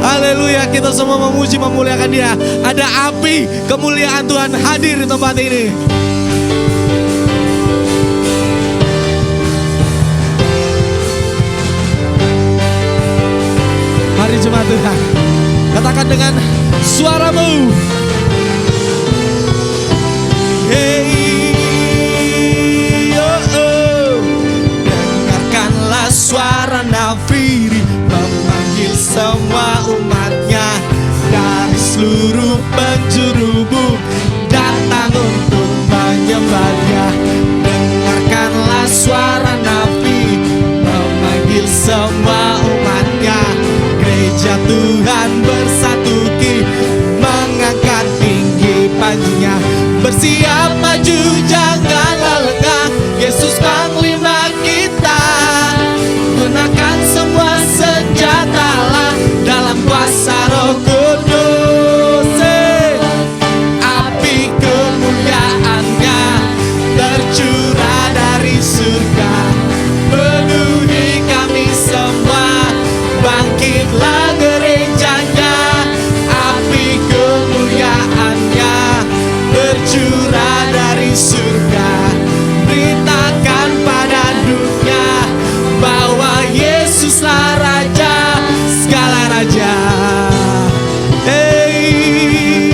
Haleluya, kita semua memuji memuliakan Dia. Ada api kemuliaan Tuhan hadir di tempat ini. Mari jemaat Tuhan, katakan dengan suaramu. Hey, oh, oh. Dengarkanlah suara nafiri memanggil semua umatnya dari seluruh penjuru bumi datang untuk menyembah Dia. Dengarkanlah suara nabi memanggil semua umatnya. Gereja Tuhan bersatu mengangkat tinggi panjinya. Bersiap maju janganlah lengah, Yesus panglima kita. Gunakan semua senjata Allah dalam kuasa Roh Kudus. Api kemuliaannya tercurah dari surga, penuhi kami semua. Bangkitlah gerejanya, api kemuliaannya tercurah dari surga. Beritakan pada dunia bahwa Yesuslah Raja segala raja. Hey,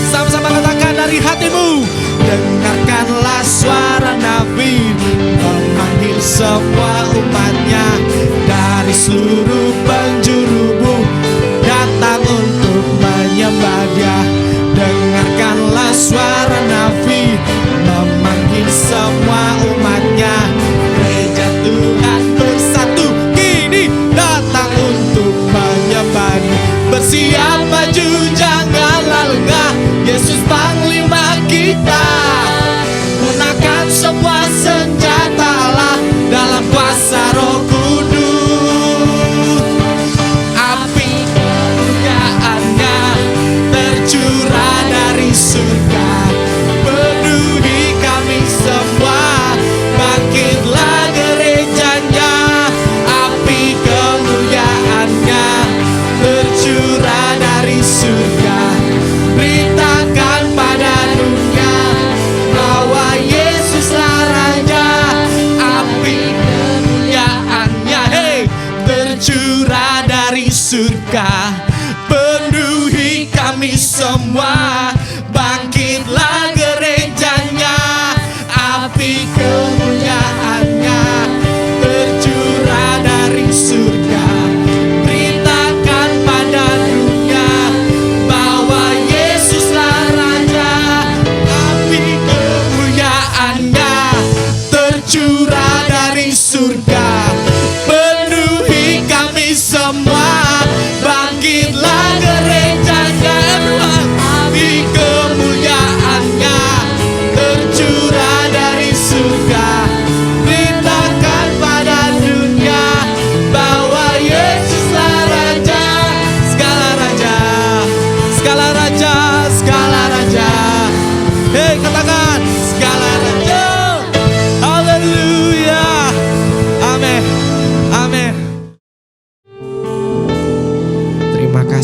sama-sama katakan dari hatimu. Dengarkanlah suara nabi memanggil semua umatnya dari seluruh penjuru bumi datang untuk menyembah Dia. Dengarkanlah suara nabi memanggil semua umatnya. Gereja Tuhan bersatu kini datang untuk menyembah Dia. Bersiap maju janganlah lengah, Yesus panglima kita. Gunakan semua senjata Allah dalam kuasa Roh Kudus. Api kemuliaannya tercurah dari surga, penuhi kami semua. Bangkitlah gerejanya, api kemuliaannya tercurah dari surga. Beritakan pada dunia bahwa Yesuslah Raja. Api kemuliaannya tercurah dari surga, penuhi kami semua. Bangkitlah gerejanya, api kemuliaannya tercurah dari surga. Beritakan pada dunia bahwa Yesuslah Raja. Api kemuliaannya tercurah dari surga, penuhi kami semua. Bangkit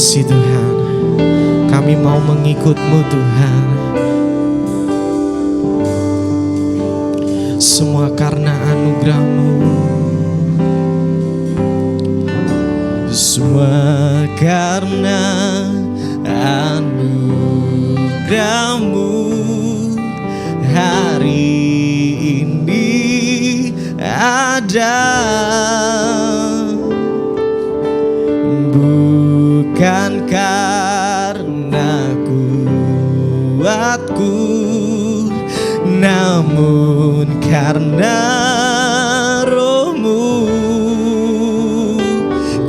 kasih Tuhan. Kami mau mengikut-Mu Tuhan. Semua karena anugerah-Mu. Semua karena anugerah-Mu. Hari ini ada, bukan karena kuatku, namun karena Roh-Mu.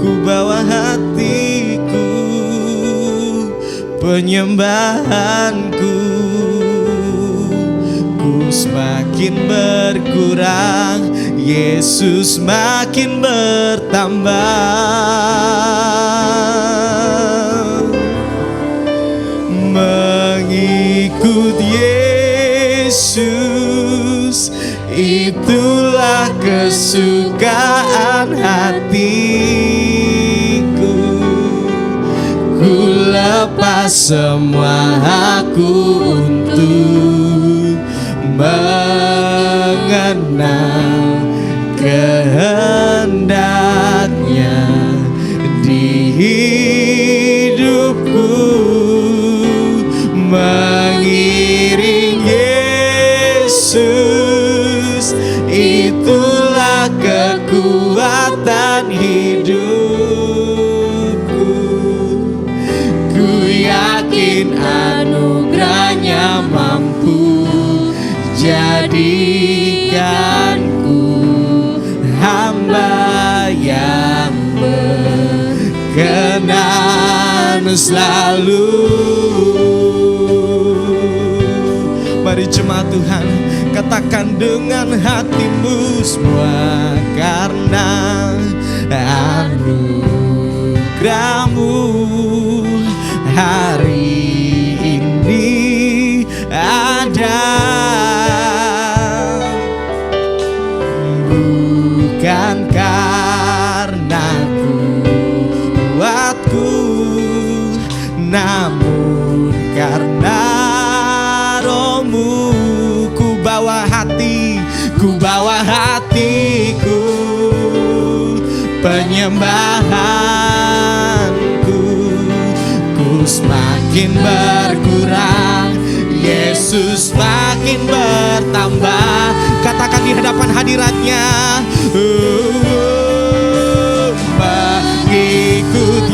Ku bawa hatiku, penyembahanku, ku semakin berkurang, Yesus makin bertambah. Mengikut Yesus, itulah kesukaan hatiku. Ku lepas semua aku untuk mengenal kehendaknya di hidupku. Mengiring Yesus, itulah kekuatan hidupku. Ku yakin anugerahnya mampu jadikanku hamba yang berkenan selalu. Mari jemaat Tuhan, katakan dengan hatimu, semua karena anugerah-Mu. Hari ini ada, bukan karena kuatku, namun karena Roh-Mu. Ku bawa hati, ku bawa hatiku, penyembahanku, ku semakin berkurang, Yesus makin bertambah. Katakan di hadapan hadiratnya, mengikut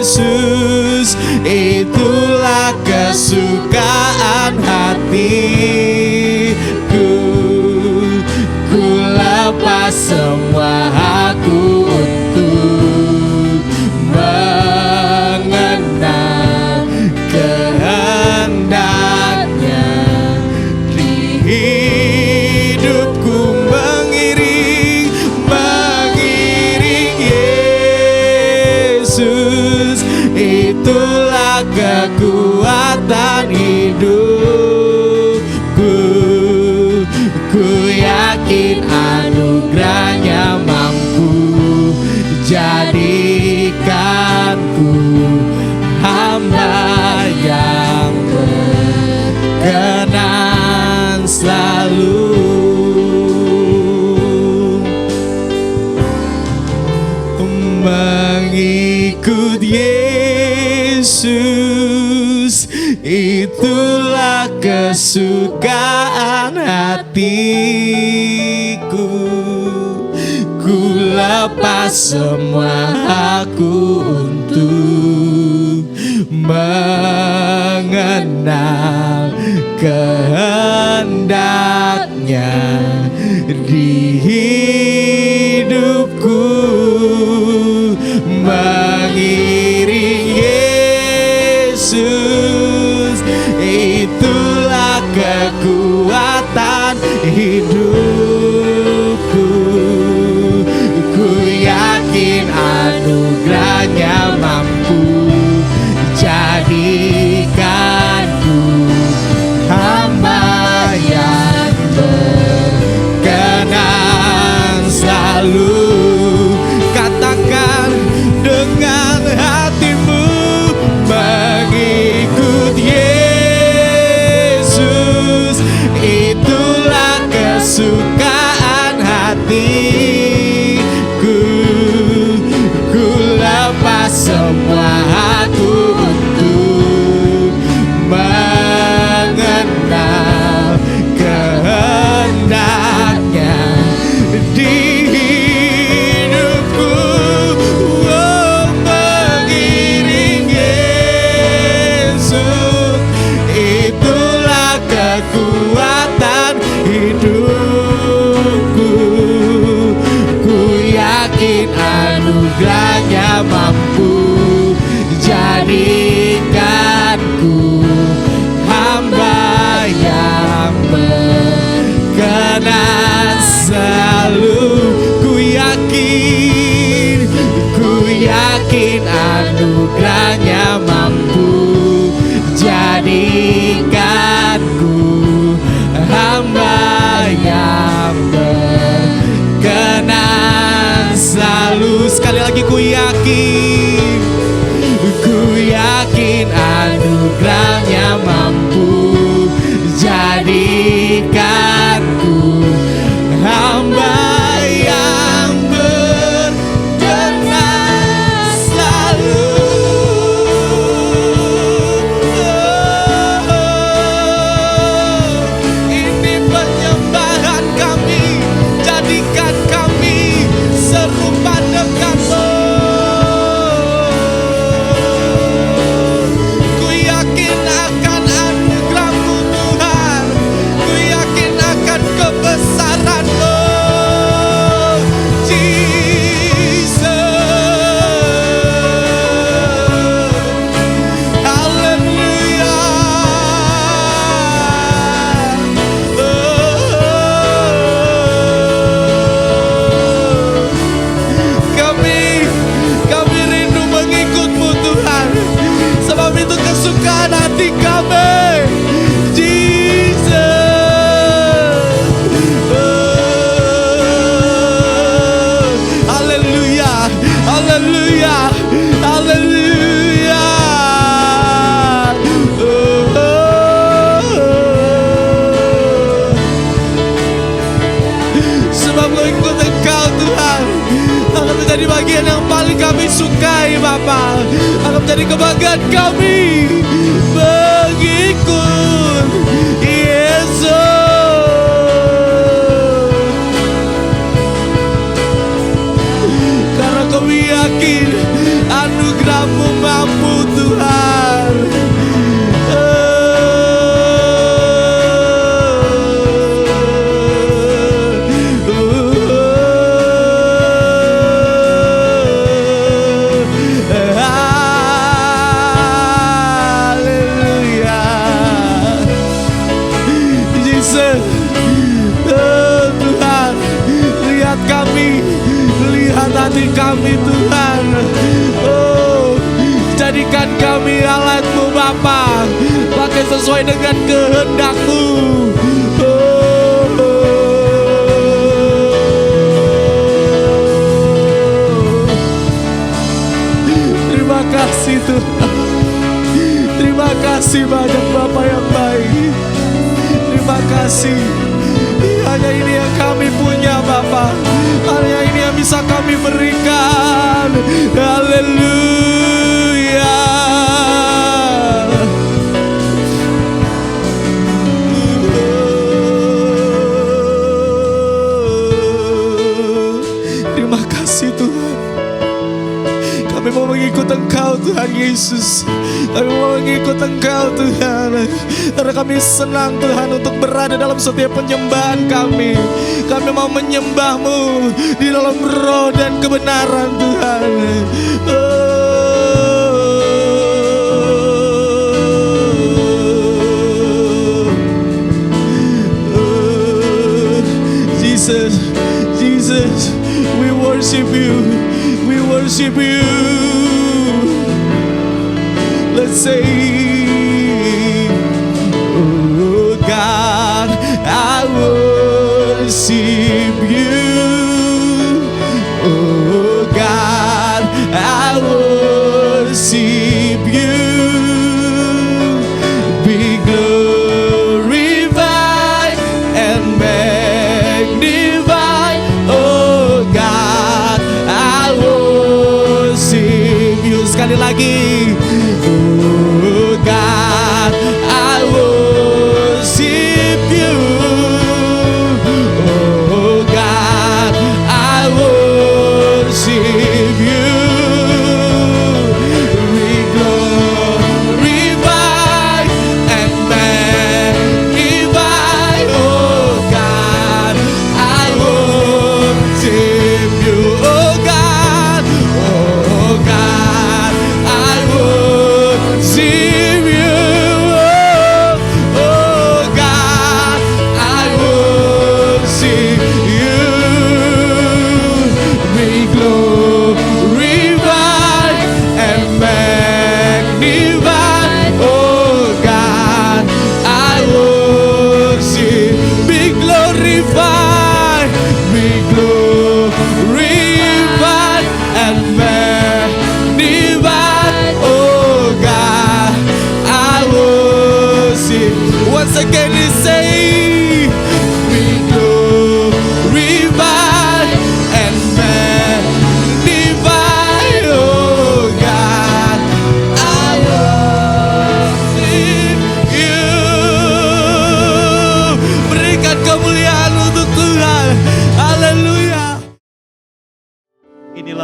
Yesus, itulah kesukaan hatiku. Ku lepas semua aku untuk mengenal kehendaknya di hidupku. Mengiring Yesus, itulah kekuatan hidupku. Ku yakin anugerahnya mampu jadikanku hamba yang berkenan selalu. Mengikut Yesus, itulah kesukaan hatiku. Ku lepas semua aku untuk mengenal kehendaknya di hidupku. Mengiring Yesus, itulah kekuatan hidupku. Ku yakin anugerahnya mampu jadikanku hamba yang berkenan selalu. Katakan dengan yakin anugerahnya mampu jadikanku hamba yang berkenan selalu. Ku yakin anugerahnya mampu jadikanku hamba yang berkenan selalu. Sekali lagi ku yakin anugerahnya mampu jadikanku hamba yang berkenan selalu. Ini penyembahan kami, jadikan kami serupa denganmu. Ku yakin akan anugerahmu Tuhan, ku yakin akan kebesaranmu Jesus. Haleluya. Kami rindu mengikut-Mu Tuhan. Sebab itu kesukaan hati kami Jesus. Haleluya, haleluya, haleluya. Sebab mengikut Engkau Tuhan akan menjadi bagian yang paling kami sukai Bapa. Akan menjadi kebanggaan kami mengikut Yesus. Karena kami yakin anugerah-Mu mampu Tuhan. Haleluya. Jesus. Tuhan, lihat kami, lihat hati kami Tuhan. Oh, jadikan kami alat-Mu Bapa, pakai sesuai dengan kehendak-Mu. Terima kasih Tuhan. Terima kasih banyak Bapa yang baik. Terima kasih. Hanya ini yang kami punya Bapa. Hanya ini yang bisa kami berikan. Haleluya. Terima kasih Tuhan. Kami mau mengikut Engkau Tuhan Yesus. Kami mau mengikut Engkau Tuhan. Karena kami senang Tuhan untuk berada dalam setiap penyembahan kami. Kami mau menyembah-Mu di dalam roh dan kebenaran Tuhan. Jesus, Jesus, we worship You. We worship You. Let's say, oh God, I worship You. Oh God, I worship You. Be glorified and magnified. Oh God, I worship You. Sekali lagi. Oh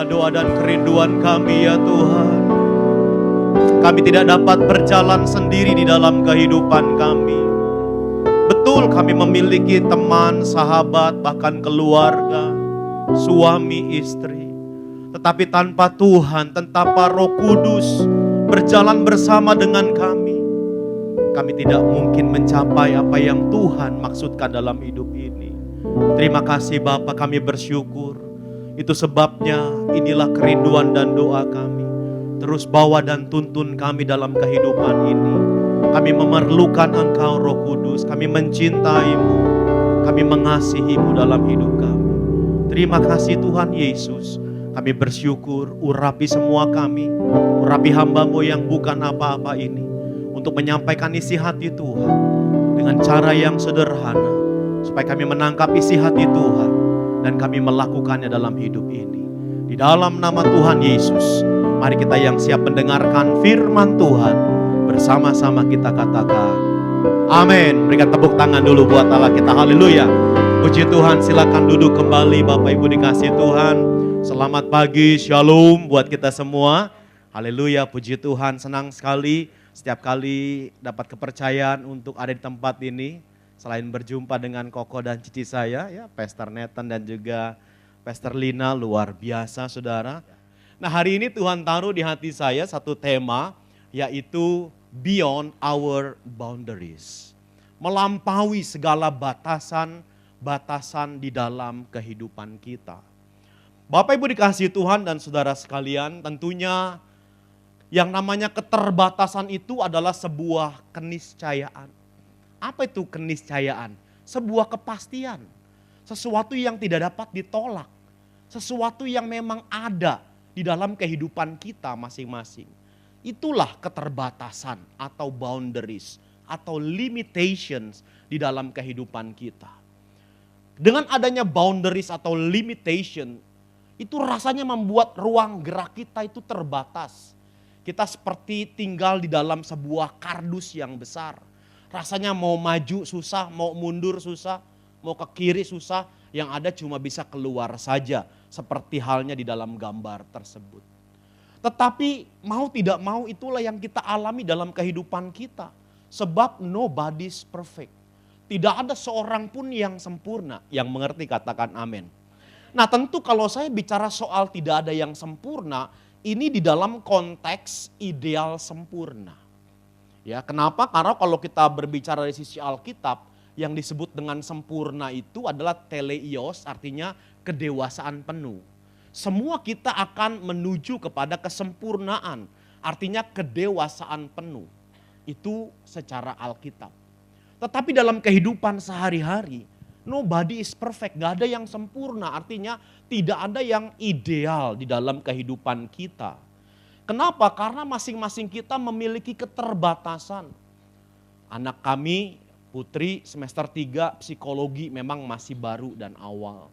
inilah doa dan kerinduan kami ya Tuhan. Kami tidak dapat berjalan sendiri di dalam kehidupan kami. Betul kami memiliki teman, sahabat, bahkan keluarga, suami, istri. Tetapi tanpa Tuhan, tanpa Roh Kudus berjalan bersama dengan kami tidak mungkin mencapai apa yang Tuhan maksudkan dalam hidup ini. Terima kasih Bapa, kami bersyukur. Itu sebabnya inilah kerinduan dan doa kami. Terus bawa dan tuntun kami dalam kehidupan ini. Kami memerlukan Engkau Roh Kudus. Kami mencintaimu. Kami mengasihimu dalam hidup kami. Terima kasih Tuhan Yesus. Kami bersyukur, urapi semua kami. Urapi hamba-Mu yang bukan apa-apa ini. Untuk menyampaikan isi hati Tuhan. Dengan cara yang sederhana. Supaya kami menangkap isi hati Tuhan. Dan kami melakukannya dalam hidup ini. Di dalam nama Tuhan Yesus. Mari kita yang siap mendengarkan firman Tuhan. Bersama-sama kita katakan amin. Berikan tepuk tangan dulu buat Allah kita. Haleluya. Puji Tuhan, silakan duduk kembali Bapak Ibu dikasih Tuhan. Selamat pagi, shalom buat kita semua. Haleluya, puji Tuhan, senang sekali setiap kali dapat kepercayaan untuk ada di tempat ini. Selain berjumpa dengan Koko dan Cici saya, ya, Pastor Nathan dan juga Pastor Lina, luar biasa saudara. Nah hari ini Tuhan taruh di hati saya satu tema, yaitu Beyond Our Boundaries. Melampaui segala batasan-batasan di dalam kehidupan kita. Bapak Ibu dikasihi Tuhan dan saudara sekalian, tentunya yang namanya keterbatasan itu adalah sebuah keniscayaan. Apa itu keniscayaan? Sebuah kepastian. Sesuatu yang tidak dapat ditolak. Sesuatu yang memang ada di dalam kehidupan kita masing-masing. Itulah keterbatasan atau boundaries atau limitations di dalam kehidupan kita. Dengan adanya boundaries atau limitation, itu rasanya membuat ruang gerak kita itu terbatas. Kita seperti tinggal di dalam sebuah kardus yang besar. Rasanya mau maju susah, mau mundur susah, mau ke kiri susah, yang ada cuma bisa keluar saja. Seperti halnya di dalam gambar tersebut. Tetapi mau tidak mau itulah yang kita alami dalam kehidupan kita. Sebab nobody's perfect. Tidak ada seorang pun yang sempurna. Yang mengerti katakan amin. Nah tentu kalau saya bicara soal tidak ada yang sempurna, ini di dalam konteks ideal sempurna. Ya, kenapa? Karena kalau kita berbicara dari sisi Alkitab, yang disebut dengan sempurna itu adalah teleios, artinya kedewasaan penuh. Semua kita akan menuju kepada kesempurnaan, artinya kedewasaan penuh. Itu secara Alkitab. Tetapi dalam kehidupan sehari-hari, nobody is perfect, gak ada yang sempurna, artinya tidak ada yang ideal di dalam kehidupan kita. Kenapa? Karena masing-masing kita memiliki keterbatasan. Anak kami, Putri, semester 3 psikologi memang masih baru dan awal.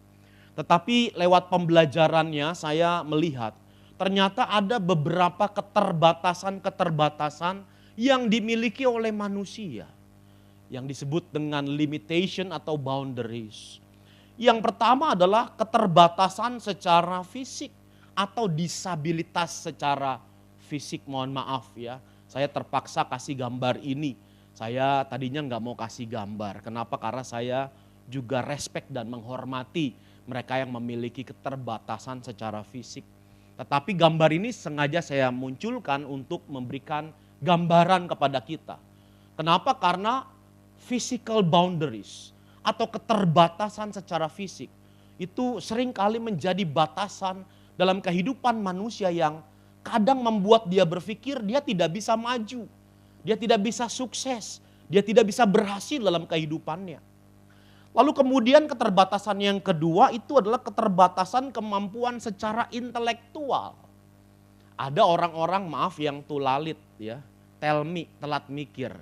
Tetapi lewat pembelajarannya saya melihat ternyata ada beberapa keterbatasan-keterbatasan yang dimiliki oleh manusia. Yang disebut dengan limitation atau boundaries. Yang pertama adalah keterbatasan secara fisik atau disabilitas secara fisik. Mohon maaf ya, saya terpaksa kasih gambar ini. Saya tadinya nggak mau kasih gambar. Kenapa? Karena saya juga respect dan menghormati mereka yang memiliki keterbatasan secara fisik. Tetapi gambar ini sengaja saya munculkan untuk memberikan gambaran kepada kita. Kenapa? Karena physical boundaries atau keterbatasan secara fisik itu seringkali menjadi batasan dalam kehidupan manusia yang kadang membuat dia berpikir dia tidak bisa maju. Dia tidak bisa sukses, dia tidak bisa berhasil dalam kehidupannya. Lalu kemudian keterbatasan yang kedua itu adalah keterbatasan kemampuan secara intelektual. Ada orang-orang maaf yang tulalit ya, tell me, telat mikir.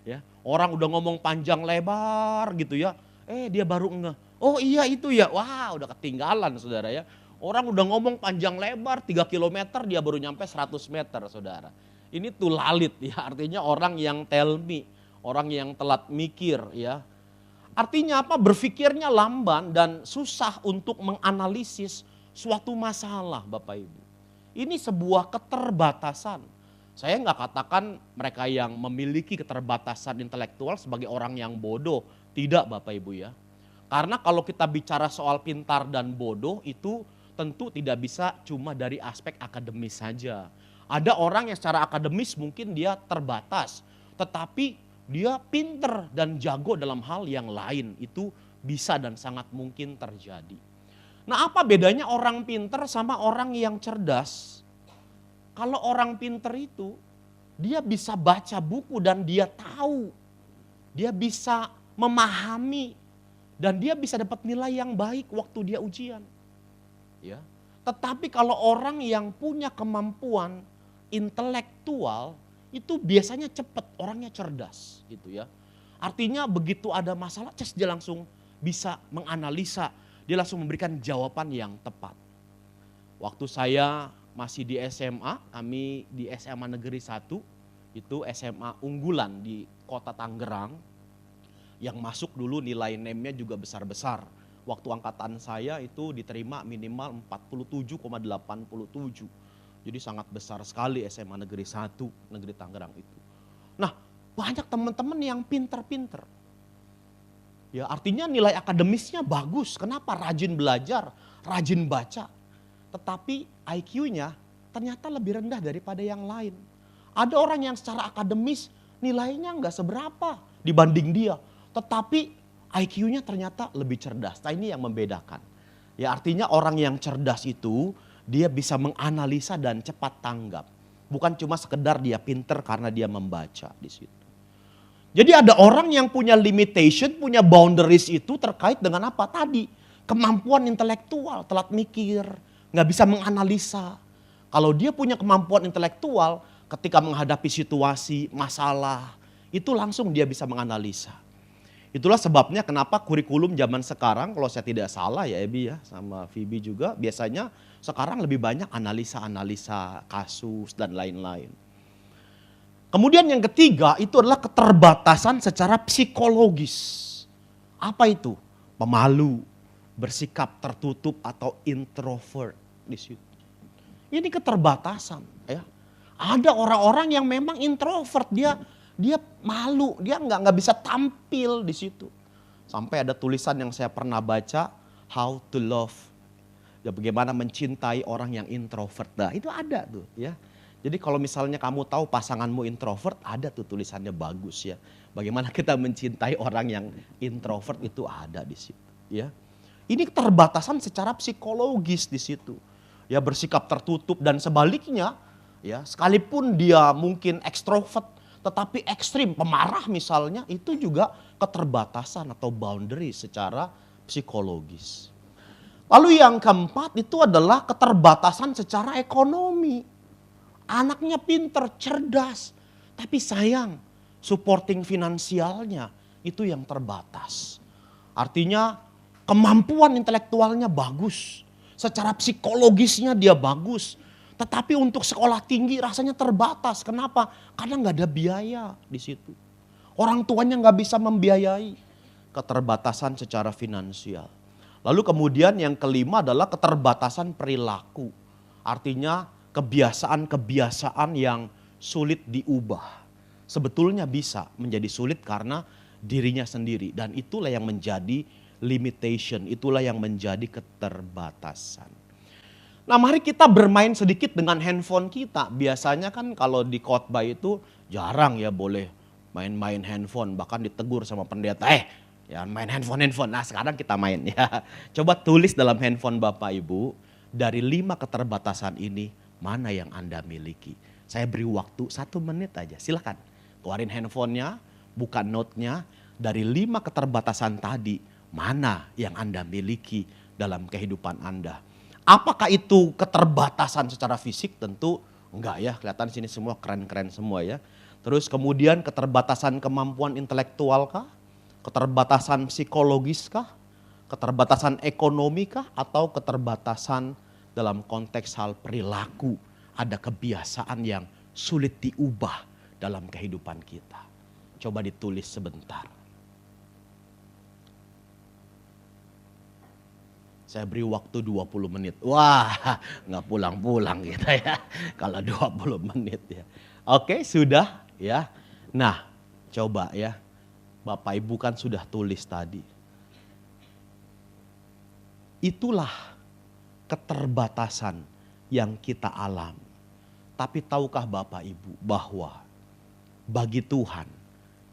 Ya, orang udah ngomong panjang lebar gitu ya, dia baru ngeh, oh iya itu ya, wah udah ketinggalan saudara ya. Orang udah ngomong panjang lebar 3 kilometer dia baru nyampe 100 meter saudara. Ini tulalit ya, artinya orang yang tell me, orang yang telat mikir ya. Artinya apa? Berpikirnya lamban dan susah untuk menganalisis suatu masalah Bapak Ibu. Ini sebuah keterbatasan. Saya nggak katakan mereka yang memiliki keterbatasan intelektual sebagai orang yang bodoh. Tidak Bapak Ibu ya. Karena kalau kita bicara soal pintar dan bodoh itu tentu tidak bisa cuma dari aspek akademis saja. Ada orang yang secara akademis mungkin dia terbatas. Tetapi dia pinter dan jago dalam hal yang lain. Itu bisa dan sangat mungkin terjadi. Nah, apa bedanya orang pinter sama orang yang cerdas? Kalau orang pinter itu, dia bisa baca buku dan dia tahu. Dia bisa memahami dan dia bisa dapat nilai yang baik waktu dia ujian. Ya. Tetapi kalau orang yang punya kemampuan intelektual, itu biasanya cepat, orangnya cerdas gitu ya. Artinya begitu ada masalah, dia langsung bisa menganalisa, dia langsung memberikan jawaban yang tepat. Waktu saya masih di SMA, kami di SMA Negeri 1, itu SMA unggulan di kota Tangerang, yang masuk dulu nilai NEM-nya juga besar-besar. Waktu angkatan saya itu diterima minimal 47,87. Jadi sangat besar sekali SMA Negeri 1, Negeri Tangerang itu. Nah, banyak teman-teman yang pinter-pinter. Ya, artinya nilai akademisnya bagus. Kenapa? Rajin belajar, rajin baca. Tetapi IQ-nya ternyata lebih rendah daripada yang lain. Ada orang yang secara akademis nilainya nggak seberapa dibanding dia. Tetapi IQ-nya ternyata lebih cerdas. Nah, ini yang membedakan. Ya, artinya orang yang cerdas itu dia bisa menganalisa dan cepat tanggap. Bukan cuma sekedar dia pinter karena dia membaca di situ. Jadi ada orang yang punya limitation, punya boundaries itu terkait dengan apa tadi? Kemampuan intelektual, telat mikir, nggak bisa menganalisa. Kalau dia punya kemampuan intelektual, ketika menghadapi situasi, masalah, itu langsung dia bisa menganalisa. Itulah sebabnya kenapa kurikulum zaman sekarang, kalau saya tidak salah ya Ebi ya, sama Phoebe juga, biasanya sekarang lebih banyak analisa-analisa kasus dan lain-lain. Kemudian yang ketiga itu adalah keterbatasan secara psikologis. Apa itu? Pemalu, bersikap tertutup atau introvert di situ. Ini keterbatasan ya. Ada orang-orang yang memang introvert, dia malu, dia nggak bisa tampil di situ. Sampai ada tulisan yang saya pernah baca, how to love, ya bagaimana mencintai orang yang introvert. Nah, itu ada tuh ya. Jadi kalau misalnya kamu tahu pasanganmu introvert, ada tuh tulisannya bagus ya. Bagaimana kita mencintai orang yang introvert itu ada di situ ya. Ini keterbatasan secara psikologis di situ. Ya, bersikap tertutup dan sebaliknya ya, sekalipun dia mungkin ekstrovert tetapi ekstrim, pemarah misalnya, itu juga keterbatasan atau boundary secara psikologis. Lalu yang keempat itu adalah keterbatasan secara ekonomi. Anaknya pinter, cerdas, tapi sayang supporting finansialnya itu yang terbatas. Artinya kemampuan intelektualnya bagus, secara psikologisnya dia bagus. Tetapi untuk sekolah tinggi rasanya terbatas. Kenapa? Karena nggak ada biaya di situ. Orang tuanya nggak bisa membiayai. Keterbatasan secara finansial. Lalu kemudian yang kelima adalah keterbatasan perilaku. Artinya kebiasaan-kebiasaan yang sulit diubah. Sebetulnya bisa menjadi sulit karena dirinya sendiri. Dan itulah yang menjadi limitation, itulah yang menjadi keterbatasan. Nah, mari kita bermain sedikit dengan handphone kita. Biasanya kan kalau di khotbah itu jarang ya boleh main-main handphone. Bahkan ditegur sama pendeta, jangan main handphone. Nah, sekarang kita main ya. Coba tulis dalam handphone Bapak Ibu, dari 5 keterbatasan ini mana yang Anda miliki. Saya beri waktu 1 menit aja, silakan. Keluarin handphonenya, buka note-nya. Dari 5 keterbatasan tadi, mana yang Anda miliki dalam kehidupan Anda. Apakah itu keterbatasan secara fisik? Tentu enggak ya, kelihatan sini semua keren-keren semua ya. Terus kemudian keterbatasan kemampuan intelektual kah? Keterbatasan psikologis kah? Keterbatasan ekonomi kah? Atau keterbatasan dalam konteks hal perilaku? Ada kebiasaan yang sulit diubah dalam kehidupan kita. Coba ditulis sebentar. Saya beri waktu 20 menit. Wah, nggak pulang-pulang kita ya. Kalau 20 menit ya. Oke, sudah ya. Nah, coba ya. Bapak Ibu kan sudah tulis tadi. Itulah keterbatasan yang kita alami. Tapi tahukah Bapak Ibu bahwa bagi Tuhan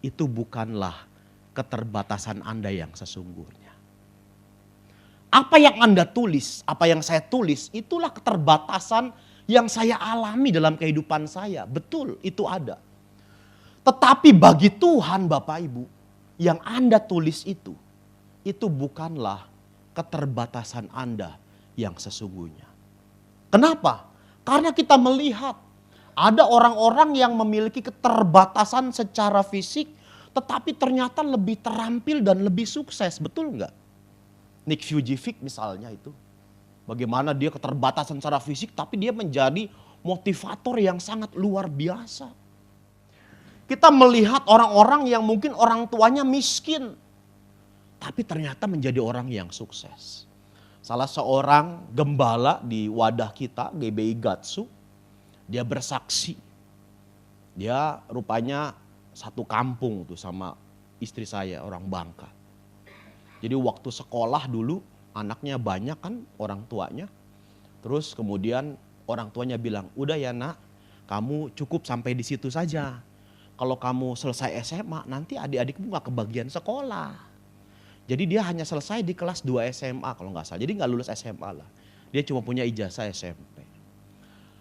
itu bukanlah keterbatasan Anda yang sesungguhnya. Apa yang Anda tulis, apa yang saya tulis, itulah keterbatasan yang saya alami dalam kehidupan saya. Betul, itu ada. Tetapi bagi Tuhan Bapak Ibu, yang Anda tulis itu bukanlah keterbatasan Anda yang sesungguhnya. Kenapa? Karena kita melihat ada orang-orang yang memiliki keterbatasan secara fisik, tetapi ternyata lebih terampil dan lebih sukses, betul nggak? Nick Vujicic misalnya itu. Bagaimana dia keterbatasan secara fisik tapi dia menjadi motivator yang sangat luar biasa. Kita melihat orang-orang yang mungkin orang tuanya miskin. Tapi ternyata menjadi orang yang sukses. Salah seorang gembala di wadah kita, GBI Gatsu. Dia bersaksi. Dia rupanya satu kampung tuh sama istri saya, orang Bangka. Jadi waktu sekolah dulu anaknya banyak kan orang tuanya. Terus kemudian orang tuanya bilang, udah ya nak, kamu cukup sampai di situ saja. Kalau kamu selesai SMA nanti adik-adikmu gak kebagian sekolah. Jadi dia hanya selesai di kelas 2 SMA kalau gak salah. Jadi gak lulus SMA lah. Dia cuma punya ijazah SMP.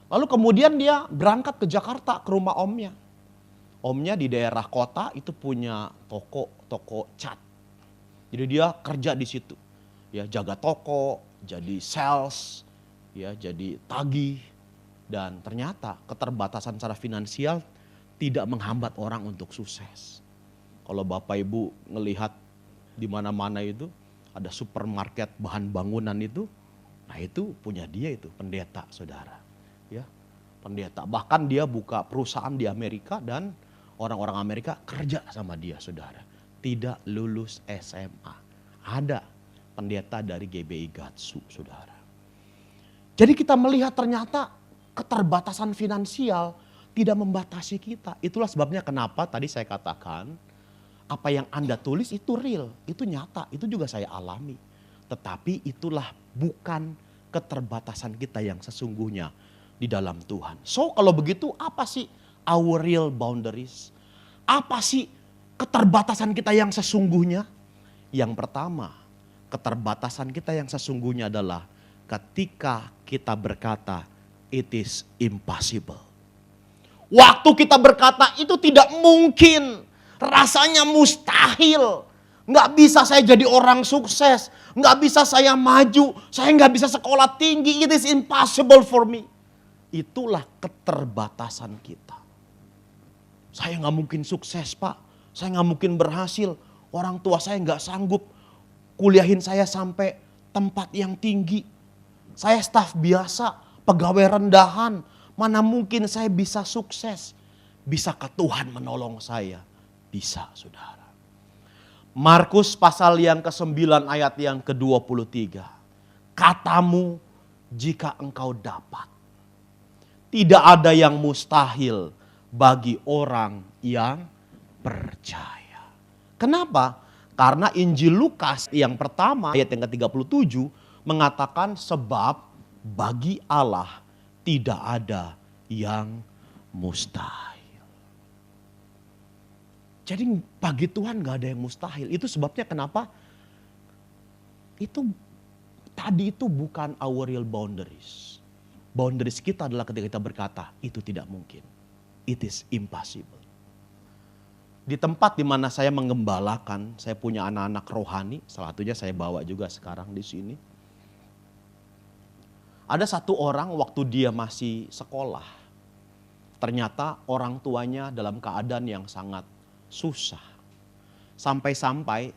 Lalu kemudian dia berangkat ke Jakarta ke rumah omnya. Omnya di daerah kota itu punya toko cat. Jadi dia kerja di situ, ya jaga toko, jadi sales, ya jadi tagih, dan ternyata keterbatasan secara finansial tidak menghambat orang untuk sukses. Kalau Bapak Ibu ngelihat di mana-mana itu ada supermarket bahan bangunan itu, nah itu punya dia itu pendeta saudara, ya pendeta. Bahkan dia buka perusahaan di Amerika dan orang-orang Amerika kerja sama dia saudara. Tidak lulus SMA. Ada pendeta dari GBI Gatsu, saudara. Jadi kita melihat ternyata keterbatasan finansial tidak membatasi kita. Itulah sebabnya kenapa tadi saya katakan apa yang Anda tulis itu real, itu nyata, itu juga saya alami. Tetapi itulah bukan keterbatasan kita yang sesungguhnya di dalam Tuhan. So kalau begitu apa sih our real boundaries? Apa sih keterbatasan kita yang sesungguhnya? Yang pertama, keterbatasan kita yang sesungguhnya adalah ketika kita berkata, it is impossible. Waktu kita berkata itu tidak mungkin, rasanya mustahil. Nggak bisa saya jadi orang sukses, nggak bisa saya maju, saya nggak bisa sekolah tinggi, it is impossible for me. Itulah keterbatasan kita. Saya nggak mungkin sukses Pak. Saya nggak mungkin berhasil, orang tua saya nggak sanggup kuliahin saya sampai tempat yang tinggi. Saya staf biasa, pegawai rendahan, mana mungkin saya bisa sukses. Bisakah Tuhan menolong saya? Bisa saudara. Markus pasal yang ke-9 ayat yang ke-23. Katamu jika engkau dapat. Tidak ada yang mustahil bagi orang yang percaya. Kenapa? Karena Injil Lukas yang pertama ayat yang ke-37 mengatakan sebab bagi Allah tidak ada yang mustahil. Jadi bagi Tuhan gak ada yang mustahil. Itu sebabnya kenapa tadi itu bukan our real boundaries. Boundaries kita adalah ketika kita berkata itu tidak mungkin. It is impossible. Di tempat di mana saya menggembalakan, saya punya anak-anak rohani, salah satunya saya bawa juga sekarang di sini. Ada satu orang waktu dia masih sekolah, ternyata orang tuanya dalam keadaan yang sangat susah. Sampai-sampai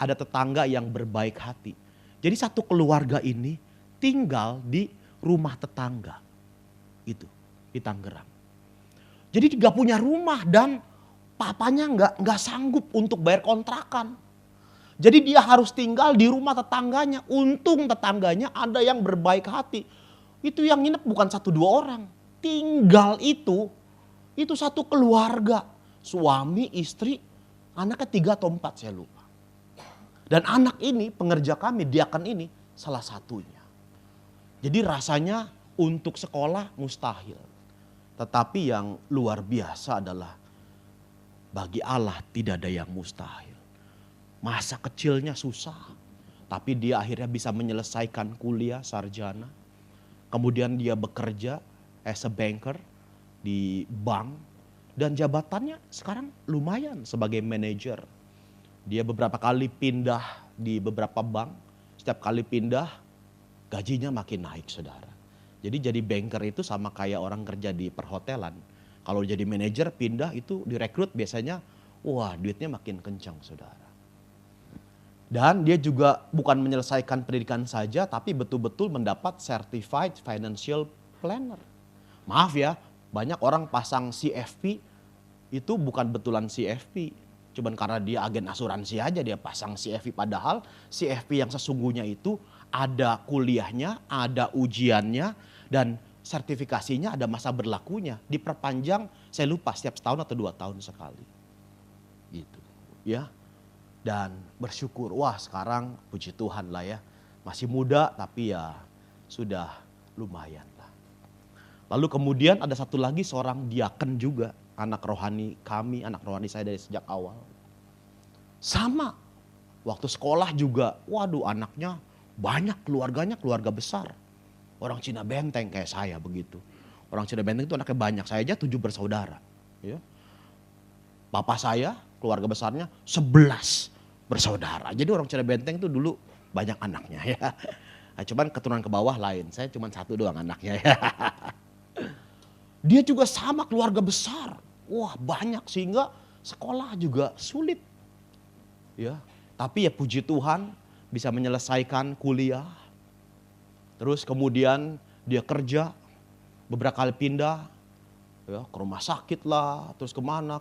ada tetangga yang berbaik hati. Jadi satu keluarga ini tinggal di rumah tetangga. Itu di Tangerang. Jadi gak punya rumah dan papanya gak sanggup untuk bayar kontrakan. Jadi dia harus tinggal di rumah tetangganya. Untung tetangganya ada yang berbaik hati. Itu yang nginep bukan 1-2 orang. Tinggal itu satu keluarga. Suami, istri, anaknya 3 atau 4 saya lupa. Dan anak ini, pengerja kami, diaken ini salah satunya. Jadi rasanya untuk sekolah mustahil. Tetapi yang luar biasa adalah bagi Allah tidak ada yang mustahil. Masa kecilnya susah, tapi dia akhirnya bisa menyelesaikan kuliah sarjana. Kemudian dia bekerja as a banker di bank dan jabatannya sekarang lumayan sebagai manajer. Dia beberapa kali pindah di beberapa bank, setiap kali pindah gajinya makin naik, saudara. Jadi banker itu sama kayak orang kerja di perhotelan. Kalau jadi manajer pindah itu direkrut biasanya, wah duitnya makin kencang, saudara. Dan dia juga bukan menyelesaikan pendidikan saja, tapi betul-betul mendapat Certified Financial Planner. Maaf ya, banyak orang pasang CFP itu bukan betulan CFP. Cuman karena dia agen asuransi aja dia pasang CFP. Padahal CFP yang sesungguhnya itu ada kuliahnya, ada ujiannya, dan sertifikasinya ada masa berlakunya. Diperpanjang, saya lupa setiap setahun atau 2 tahun sekali. Gitu ya. Dan bersyukur, wah sekarang puji Tuhan lah ya. Masih muda tapi ya sudah lumayan lah. Lalu kemudian ada satu lagi seorang diaken juga. Anak rohani kami, anak rohani saya dari sejak awal. Sama, waktu sekolah juga, waduh anaknya banyak, keluarganya keluarga besar. Orang Cina Benteng kayak saya begitu. Orang Cina Benteng itu anaknya banyak, saya aja 7 bersaudara. Ya. Bapak saya, keluarga besarnya 11 bersaudara. Jadi orang Cina Benteng itu dulu banyak anaknya ya. Nah, cuman keturunan ke bawah lain, saya cuma 1 doang anaknya ya. Dia juga sama keluarga besar. Wah banyak sehingga sekolah juga sulit. Ya, tapi ya puji Tuhan bisa menyelesaikan kuliah. Terus kemudian dia kerja, beberapa kali pindah ya, ke rumah sakit lah, terus kemana.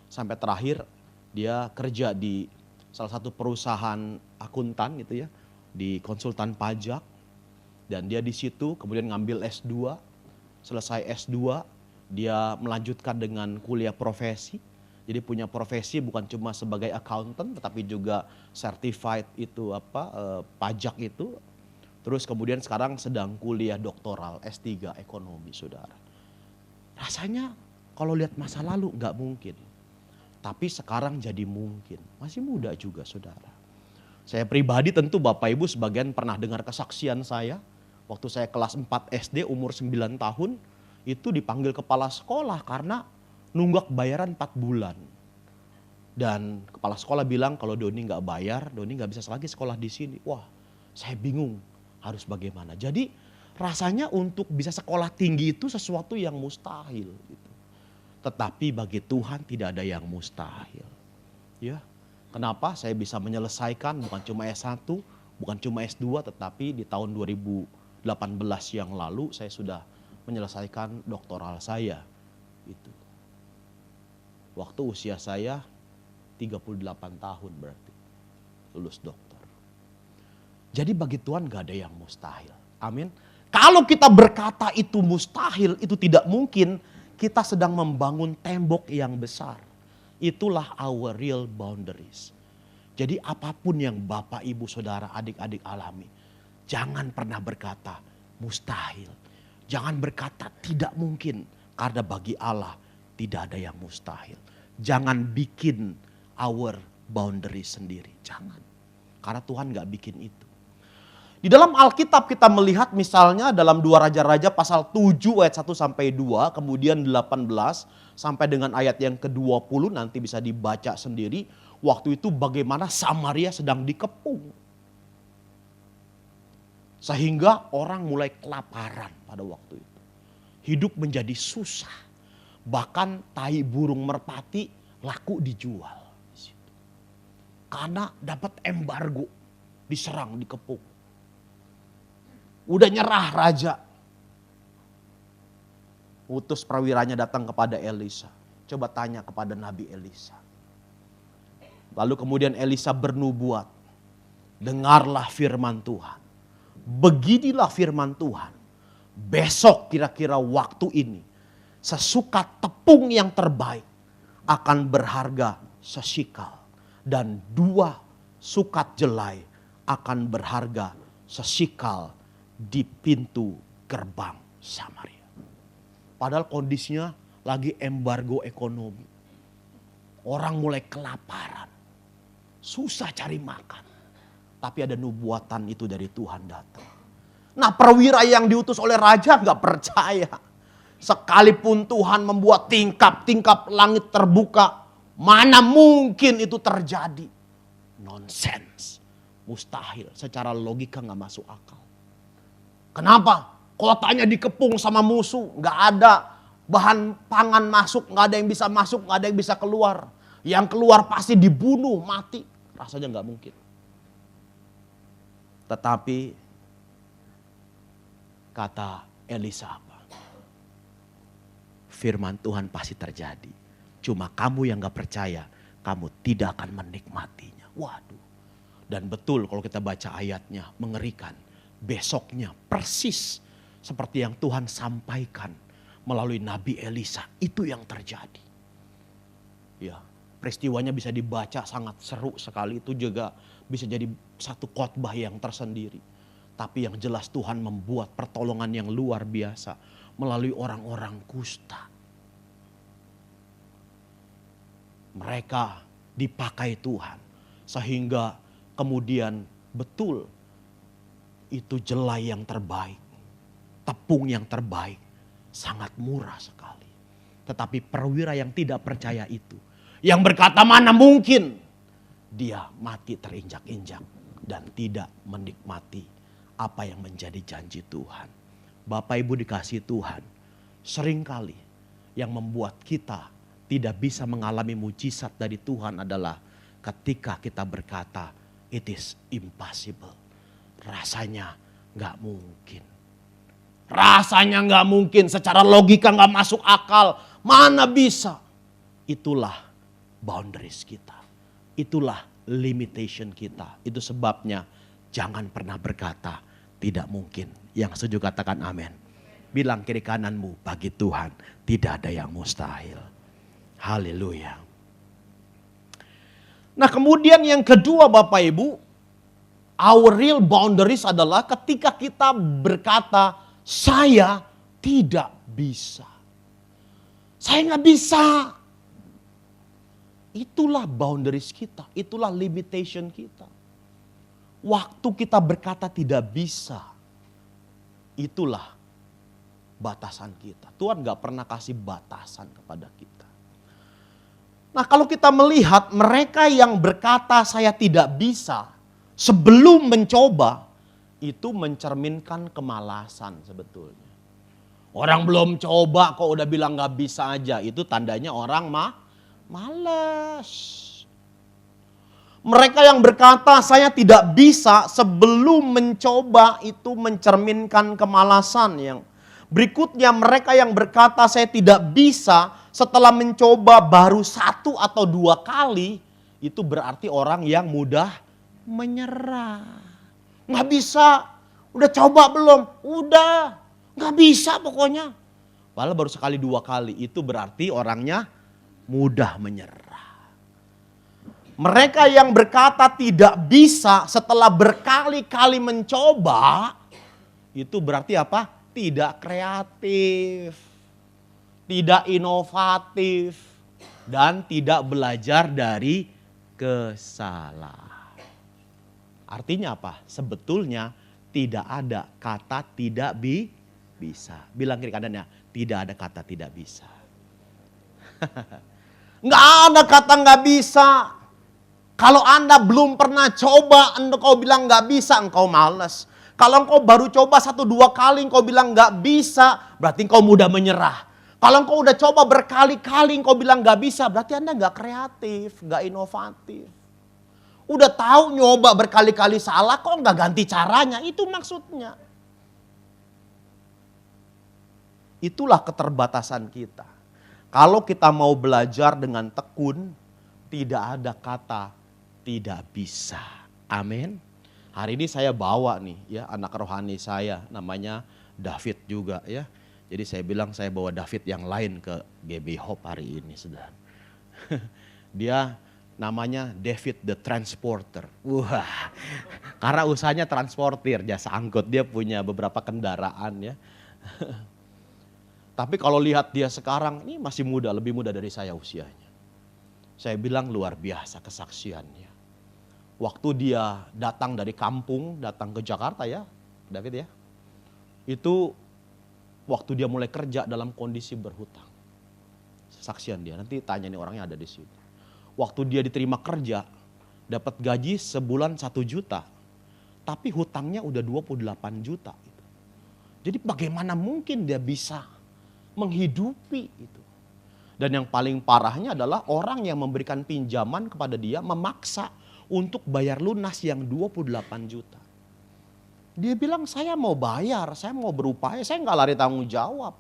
Sampai terakhir dia kerja di salah satu perusahaan akuntan gitu ya, di konsultan pajak. Dan dia di situ kemudian ngambil S2, selesai S2 dia melanjutkan dengan kuliah profesi. Jadi punya profesi bukan cuma sebagai accountant tetapi juga certified itu pajak itu. Terus kemudian sekarang sedang kuliah doktoral S3 ekonomi, saudara. Rasanya kalau lihat masa lalu nggak mungkin. Tapi sekarang jadi mungkin. Masih muda juga, saudara. Saya pribadi tentu Bapak Ibu sebagian pernah dengar kesaksian saya. Waktu saya kelas 4 SD umur 9 tahun. Itu dipanggil kepala sekolah karena nunggak bayaran 4 bulan. Dan kepala sekolah bilang kalau Doni nggak bayar, Doni nggak bisa lagi sekolah di sini. Wah saya bingung. Harus bagaimana. Jadi rasanya untuk bisa sekolah tinggi itu sesuatu yang mustahil. Gitu. Tetapi bagi Tuhan tidak ada yang mustahil. Ya, kenapa saya bisa menyelesaikan bukan cuma S1, bukan cuma S2, tetapi di tahun 2018 yang lalu saya sudah menyelesaikan doktoral saya. Itu. Waktu usia saya 38 tahun berarti lulus dokter. Jadi bagi Tuhan gak ada yang mustahil. Amin. Kalau kita berkata itu mustahil, itu tidak mungkin, kita sedang membangun tembok yang besar. Itulah our real boundaries. Jadi apapun yang Bapak, Ibu, Saudara, adik-adik alami, jangan pernah berkata mustahil. Jangan berkata tidak mungkin, karena bagi Allah tidak ada yang mustahil. Jangan bikin our boundaries sendiri, jangan. Karena Tuhan gak bikin itu. Di dalam Alkitab kita melihat misalnya dalam 2 Raja-Raja pasal 7 ayat 1 sampai 2, kemudian 18 sampai dengan ayat yang ke-20 nanti bisa dibaca sendiri. Waktu itu bagaimana Samaria sedang dikepung. Sehingga orang mulai kelaparan pada waktu itu. Hidup menjadi susah. Bahkan tai burung merpati laku dijual. Karena dapat embargo, diserang, dikepung. Udah nyerah raja. Utus prawiranya datang kepada Elisa. Coba tanya kepada Nabi Elisa. Lalu kemudian Elisa bernubuat. Dengarlah firman Tuhan. Beginilah firman Tuhan. Besok kira-kira waktu ini, sesukat tepung yang terbaik akan berharga sesikal. Dan 2 sukat jelai akan berharga sesikal di pintu gerbang Samaria. Padahal kondisinya lagi embargo ekonomi. Orang mulai kelaparan. Susah cari makan. Tapi ada nubuatan itu dari Tuhan datang. Nah, perwira yang diutus oleh raja gak percaya. Sekalipun Tuhan membuat tingkap-tingkap langit terbuka, mana mungkin itu terjadi? Nonsense. Mustahil. Secara logika gak masuk akal. Kenapa? Kotanya dikepung sama musuh. Gak ada bahan pangan masuk. Gak ada yang bisa masuk. Gak ada yang bisa keluar. Yang keluar pasti dibunuh, mati. Rasanya gak mungkin. Tetapi kata Elisa apa? Firman Tuhan pasti terjadi. Cuma kamu yang gak percaya, kamu tidak akan menikmatinya. Waduh. Dan betul kalau kita baca ayatnya, mengerikan. Besoknya persis seperti yang Tuhan sampaikan melalui Nabi Elisa. Itu yang terjadi. Ya, peristiwanya bisa dibaca sangat seru sekali. Itu juga bisa jadi satu khotbah yang tersendiri. Tapi yang jelas Tuhan membuat pertolongan yang luar biasa melalui orang-orang kusta. Mereka dipakai Tuhan sehingga kemudian betul itu jelai yang terbaik, tepung yang terbaik, sangat murah sekali. Tetapi perwira yang tidak percaya itu, yang berkata mana mungkin, dia mati terinjak-injak dan tidak menikmati apa yang menjadi janji Tuhan. Bapak Ibu dikasihi Tuhan, seringkali yang membuat kita tidak bisa mengalami mujizat dari Tuhan adalah ketika kita berkata, it is impossible. Rasanya gak mungkin. Rasanya gak mungkin, secara logika gak masuk akal. Mana bisa? Itulah boundaries kita. Itulah limitation kita. Itu sebabnya jangan pernah berkata tidak mungkin. Yang setuju katakan amin. Bilang kiri kananmu, bagi Tuhan tidak ada yang mustahil. Haleluya. Nah, kemudian yang kedua Bapak Ibu, our real boundaries adalah ketika kita berkata saya tidak bisa. Saya gak bisa. Itulah boundaries kita, itulah limitation kita. Waktu kita berkata tidak bisa, itulah batasan kita. Tuhan gak pernah kasih batasan kepada kita. Nah, kalau kita melihat mereka yang berkata saya tidak bisa sebelum mencoba, itu mencerminkan kemalasan sebetulnya. Orang belum coba kok udah bilang gak bisa aja, itu tandanya orang malas. Mereka yang berkata saya tidak bisa sebelum mencoba itu mencerminkan kemalasan. Yang berikutnya mereka yang berkata saya tidak bisa setelah mencoba baru 1 atau 2 kali, itu berarti orang yang mudah menyerah. Nggak bisa, udah coba belum? Udah, nggak bisa pokoknya. Padahal baru 1 2 kali, itu berarti orangnya mudah menyerah. Mereka yang berkata tidak bisa setelah berkali-kali mencoba, itu berarti apa? Tidak kreatif, tidak inovatif, dan tidak belajar dari kesalahan. Artinya apa? Sebetulnya tidak ada kata tidak bisa. Bilang kiri kanannya, tidak ada kata tidak bisa. Nggak ada kata nggak bisa. Kalau Anda belum pernah coba, engkau bilang nggak bisa, engkau malas. Kalau engkau baru coba 1 2 kali, engkau bilang nggak bisa, berarti engkau mudah menyerah. Kalau engkau udah coba berkali-kali, engkau bilang nggak bisa, berarti Anda nggak kreatif, nggak inovatif. Udah tahu nyoba berkali-kali salah, kok nggak ganti caranya? Itu maksudnya. Itulah keterbatasan kita. Kalau kita mau belajar dengan tekun, tidak ada kata tidak bisa. Amin. Hari ini saya bawa nih ya anak rohani saya namanya David juga ya. Jadi saya bilang saya bawa David yang lain ke GB Hope hari ini, saudara. Dia namanya David the Transporter. Wah, karena usahanya transportir, jasa angkut. Dia punya beberapa kendaraan ya. Tapi kalau lihat dia sekarang, ini masih muda, lebih muda dari saya usianya. Saya bilang luar biasa kesaksiannya. Waktu dia datang dari kampung, datang ke Jakarta ya, David ya. Itu waktu dia mulai kerja dalam kondisi berhutang. Kesaksian dia, nanti tanya nih orangnya ada di sini. Waktu dia diterima kerja, dapat gaji sebulan 1 juta. Tapi hutangnya udah 28 juta. Jadi bagaimana mungkin dia bisa menghidupi itu. Dan yang paling parahnya adalah orang yang memberikan pinjaman kepada dia memaksa untuk bayar lunas yang 28 juta. Dia bilang saya mau bayar, saya mau berupaya, saya nggak lari tanggung jawab.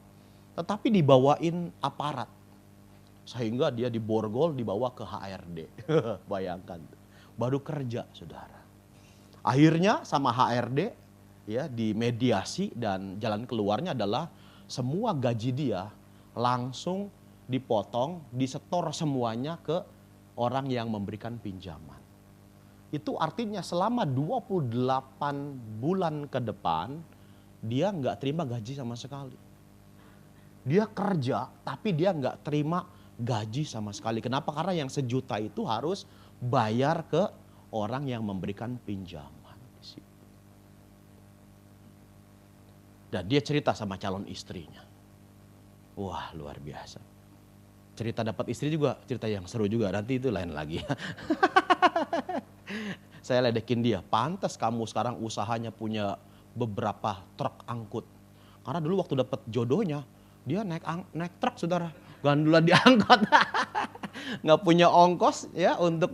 Tetapi dibawain aparat. Sehingga dia diborgol, dibawa ke HRD. Bayangkan, baru kerja saudara. Akhirnya sama HRD ya dimediasi dan jalan keluarnya adalah semua gaji dia langsung dipotong, disetor semuanya ke orang yang memberikan pinjaman. Itu artinya selama 28 bulan ke depan dia nggak terima gaji sama sekali. Dia kerja tapi dia nggak terima gaji sama sekali. Kenapa? Karena yang 1 juta itu harus bayar ke orang yang memberikan pinjaman. Dan dia cerita sama calon istrinya. Wah luar biasa. Cerita dapat istri juga cerita yang seru juga. Nanti itu lain lagi. Saya ledekin dia. Pantas kamu sekarang usahanya punya beberapa truk angkut. Karena dulu waktu dapat jodohnya dia naik truk saudara. Gandulan diangkut. Nggak punya ongkos ya untuk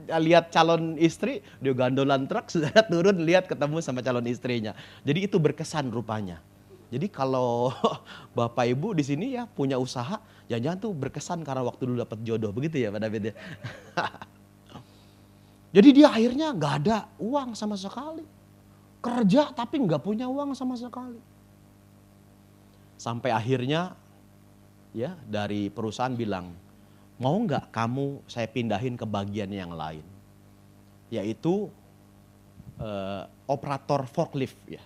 lihat calon istri, dia gandolan truk, saudara turun lihat ketemu sama calon istrinya. Jadi itu berkesan rupanya. Jadi kalau Bapak Ibu di sini ya punya usaha, jangan-jangan tuh berkesan karena waktu dulu dapat jodoh, begitu ya Pak David ya. Jadi dia akhirnya nggak ada uang sama sekali. Kerja tapi nggak punya uang sama sekali. Sampai akhirnya ya dari perusahaan bilang, mau nggak kamu saya pindahin ke bagian yang lain, yaitu operator forklift ya,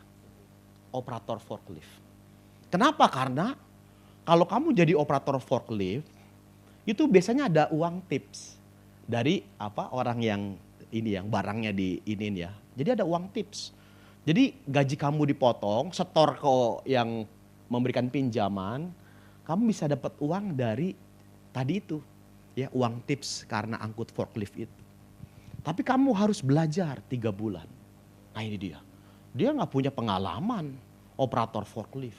operator forklift. Kenapa? Karena kalau kamu jadi operator forklift itu biasanya ada uang tips dari orang yang ini yang barangnya di ini ya. Jadi ada uang tips. Jadi gaji kamu dipotong, setor ke yang memberikan pinjaman, kamu bisa dapat uang dari tadi itu. Ya, uang tips karena angkut forklift itu. Tapi kamu harus belajar 3 bulan. Nah ini dia. Dia nggak punya pengalaman operator forklift.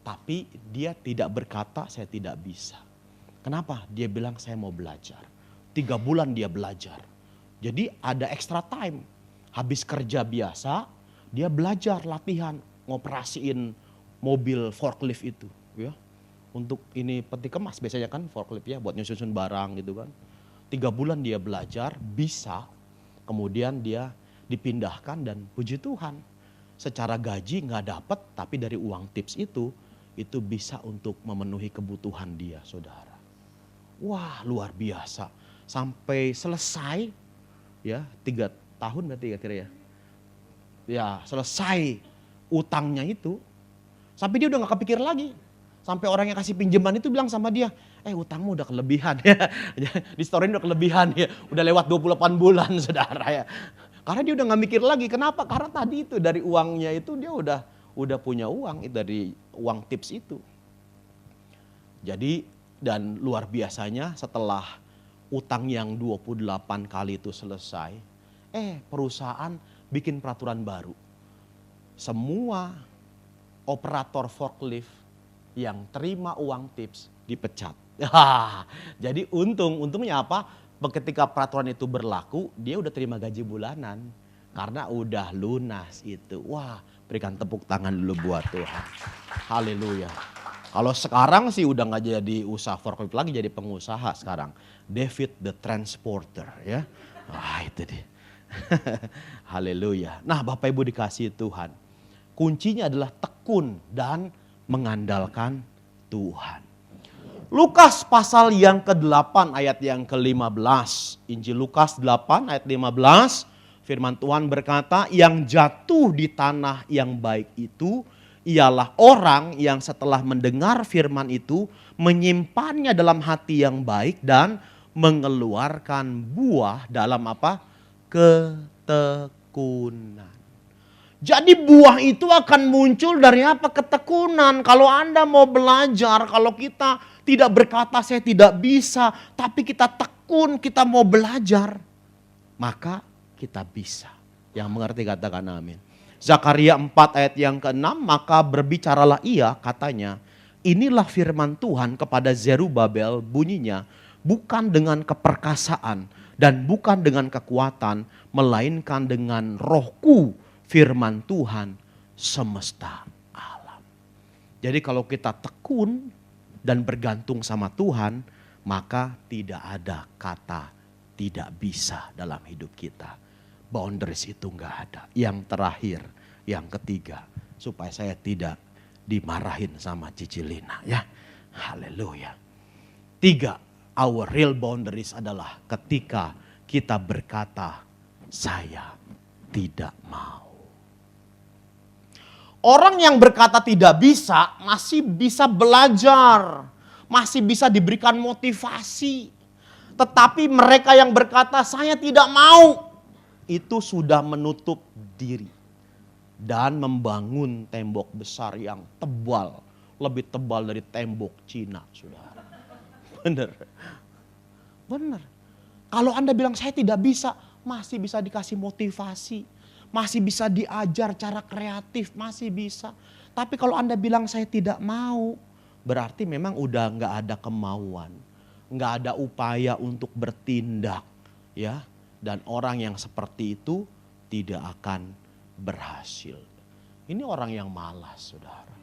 Tapi dia tidak berkata saya tidak bisa. Kenapa? Dia bilang saya mau belajar. 3 bulan dia belajar. Jadi ada extra time. Habis kerja biasa, dia belajar latihan ngoperasiin mobil forklift itu. Ya. Untuk ini peti kemas biasanya kan forklift ya buat nyusun barang gitu kan. 3 bulan dia belajar bisa, kemudian dia dipindahkan dan puji Tuhan. Secara gaji nggak dapat tapi dari uang tips itu bisa untuk memenuhi kebutuhan dia saudara. Wah luar biasa. Sampai selesai ya 3 tahun berarti ya kira ya. Ya selesai utangnya itu sampai dia udah nggak kepikir lagi. Sampai orang yang kasih pinjaman itu bilang sama dia, utangmu udah kelebihan ya. Di store udah kelebihan ya. Udah lewat 28 bulan saudara ya. Karena dia udah gak mikir lagi. Kenapa? Karena tadi itu dari uangnya itu dia udah punya uang dari uang tips itu. Jadi dan luar biasanya setelah utang yang 28 kali itu selesai. Perusahaan bikin peraturan baru. Semua operator forklift yang terima uang tips dipecat. Jadi untungnya apa? Ketika peraturan itu berlaku, dia udah terima gaji bulanan karena udah lunas itu. Wah, berikan tepuk tangan dulu buat Tuhan. Haleluya. Kalau sekarang sih udah nggak jadi usaha forklift lagi, jadi pengusaha sekarang. David the Transporter ya. Wah itu dia. Haleluya. Nah Bapak Ibu dikasihi Tuhan. Kuncinya adalah tekun dan mengandalkan Tuhan. Lukas pasal yang ke-8 ayat yang ke-15. Injil Lukas 8 ayat 15. Firman Tuhan berkata, yang jatuh di tanah yang baik itu ialah orang yang setelah mendengar firman itu menyimpannya dalam hati yang baik dan mengeluarkan buah dalam apa? Ketekunan. Jadi buah itu akan muncul dari apa? Ketekunan. Kalau Anda mau belajar, kalau kita tidak berkata saya tidak bisa, tapi kita tekun, kita mau belajar, maka kita bisa. Yang mengerti katakan amin. Zakaria 4 ayat yang ke-6, maka berbicaralah ia katanya, inilah firman Tuhan kepada Zerubabel bunyinya, bukan dengan keperkasaan dan bukan dengan kekuatan, melainkan dengan rohku, firman Tuhan semesta alam. Jadi kalau kita tekun dan bergantung sama Tuhan, maka tidak ada kata tidak bisa dalam hidup kita. Boundaries itu enggak ada. Yang terakhir, yang ketiga, supaya saya tidak dimarahin sama Cici Lina ya. Haleluya. 3, our real boundaries adalah ketika kita berkata, saya tidak mau. Orang yang berkata tidak bisa masih bisa belajar, masih bisa diberikan motivasi. Tetapi mereka yang berkata saya tidak mau, itu sudah menutup diri dan membangun tembok besar yang tebal, lebih tebal dari tembok Cina, saudara. Benar, benar. Kalau Anda bilang saya tidak bisa, masih bisa dikasih motivasi. Masih bisa diajar cara kreatif, masih bisa. Tapi kalau Anda bilang saya tidak mau, berarti memang udah nggak ada kemauan. Nggak ada upaya untuk bertindak. Ya, dan orang yang seperti itu tidak akan berhasil. Ini orang yang malas, saudara.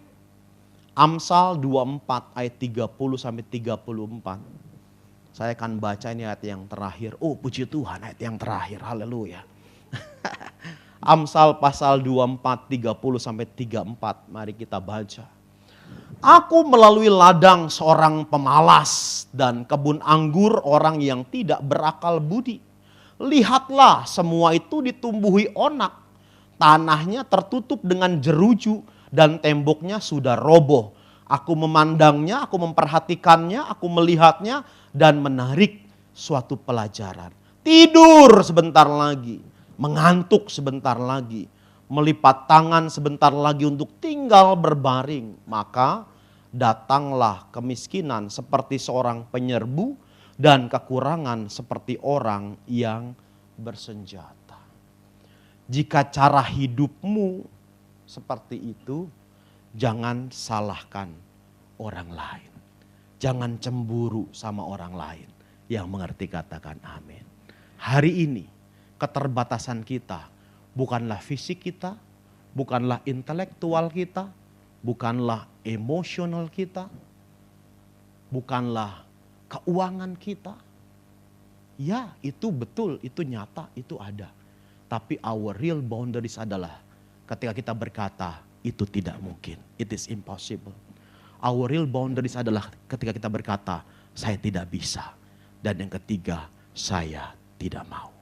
Amsal 24 ayat 30 sampai 34. Saya akan baca ini ayat yang terakhir. Oh puji Tuhan, ayat yang terakhir, haleluya. Amsal pasal 24, 30 sampai 34. Mari kita baca. Aku melalui ladang seorang pemalas dan kebun anggur orang yang tidak berakal budi. Lihatlah semua itu ditumbuhi onak. Tanahnya tertutup dengan jeruju dan temboknya sudah roboh. Aku memandangnya, aku memperhatikannya, aku melihatnya dan menarik suatu pelajaran. Tidur sebentar lagi. Mengantuk sebentar lagi, melipat tangan sebentar lagi untuk tinggal berbaring. Maka datanglah kemiskinan seperti seorang penyerbu dan kekurangan seperti orang yang bersenjata. Jika cara hidupmu seperti itu, jangan salahkan orang lain. Jangan cemburu sama orang lain. Yang mengerti katakan amin. Hari ini keterbatasan kita bukanlah fisik kita, bukanlah intelektual kita, bukanlah emosional kita, bukanlah keuangan kita. Ya, itu betul, itu nyata, itu ada. Tapi our real boundaries adalah ketika kita berkata itu tidak mungkin, it is impossible. Our real boundaries adalah ketika kita berkata saya tidak bisa. Dan yang ketiga, saya tidak mau.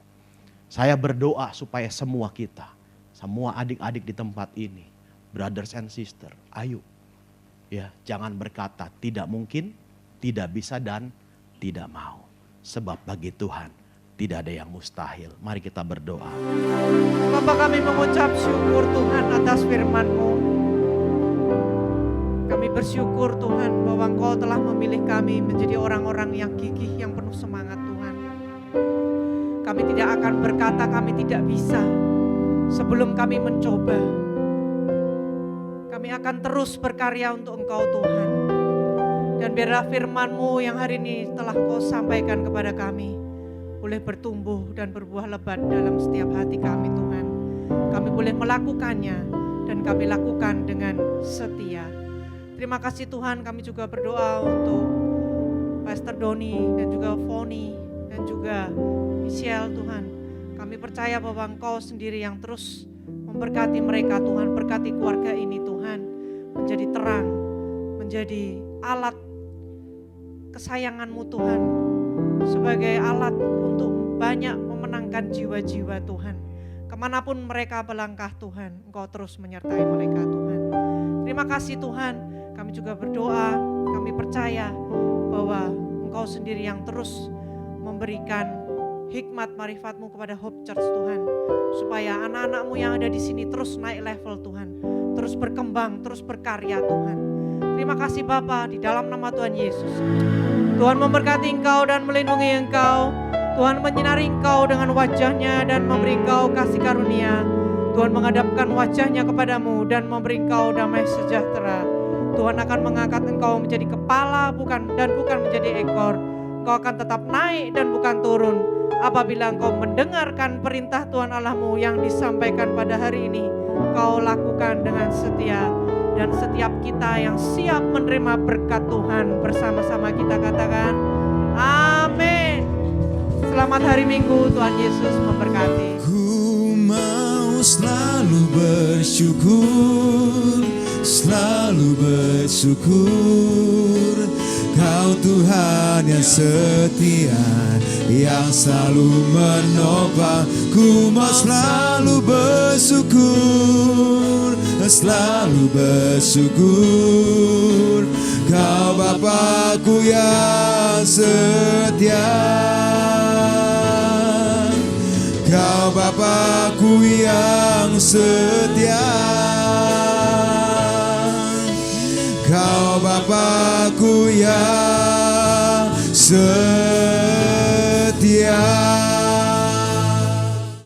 Saya berdoa supaya semua kita, semua adik-adik di tempat ini, brothers and sisters, ayo. Ya, jangan berkata tidak mungkin, tidak bisa dan tidak mau. Sebab bagi Tuhan tidak ada yang mustahil. Mari kita berdoa. Bapa, kami mengucap syukur Tuhan atas firman-Mu. Kami bersyukur Tuhan bahwa Engkau telah memilih kami menjadi orang-orang yang gigih, yang penuh semangat Tuhan. Kami tidak akan berkata kami tidak bisa sebelum kami mencoba. Kami akan terus berkarya untuk Engkau Tuhan. Dan biarlah firman-Mu yang hari ini telah Engkau sampaikan kepada kami boleh bertumbuh dan berbuah lebat dalam setiap hati kami Tuhan. Kami boleh melakukannya dan kami lakukan dengan setia. Terima kasih Tuhan, kami juga berdoa untuk Pastor Doni dan juga Foni dan dan juga Michelle Tuhan. Kami percaya bahwa Engkau sendiri yang terus memberkati mereka Tuhan, berkati keluarga ini Tuhan, menjadi terang, menjadi alat kesayangan-Mu Tuhan, sebagai alat untuk banyak memenangkan jiwa-jiwa Tuhan. Kemanapun mereka melangkah Tuhan, Engkau terus menyertai mereka Tuhan. Terima kasih Tuhan, kami juga berdoa, kami percaya bahwa Engkau sendiri yang terus memberikan hikmat marifat-Mu kepada Hope Church Tuhan, supaya anak-anak-Mu yang ada di sini terus naik level Tuhan, terus berkembang, terus berkarya Tuhan. Terima kasih Bapa, di dalam nama Tuhan Yesus. Tuhan memberkati Engkau dan melindungi Engkau. Tuhan menyinari Engkau dengan wajah-Nya dan memberi Engkau kasih karunia. Tuhan menghadapkan wajah-Nya kepadamu dan memberi Engkau damai sejahtera. Tuhan akan mengangkat Engkau menjadi kepala bukan menjadi ekor. Engkau akan tetap naik dan bukan turun. Apabila Engkau mendengarkan perintah Tuhan Allah-Mu yang disampaikan pada hari ini, Engkau lakukan dengan setia. Dan setiap kita yang siap menerima berkat Tuhan, bersama-sama kita katakan amin. Selamat hari Minggu, Tuhan Yesus memberkati. Ku mau selalu bersyukur, selalu bersyukur. Kau Tuhan yang setia, yang selalu menopang. Ku mau selalu bersyukur, selalu bersyukur. Kau Bapakku yang setia, Kau Bapakku yang setia, Kau Bapakku yang setia.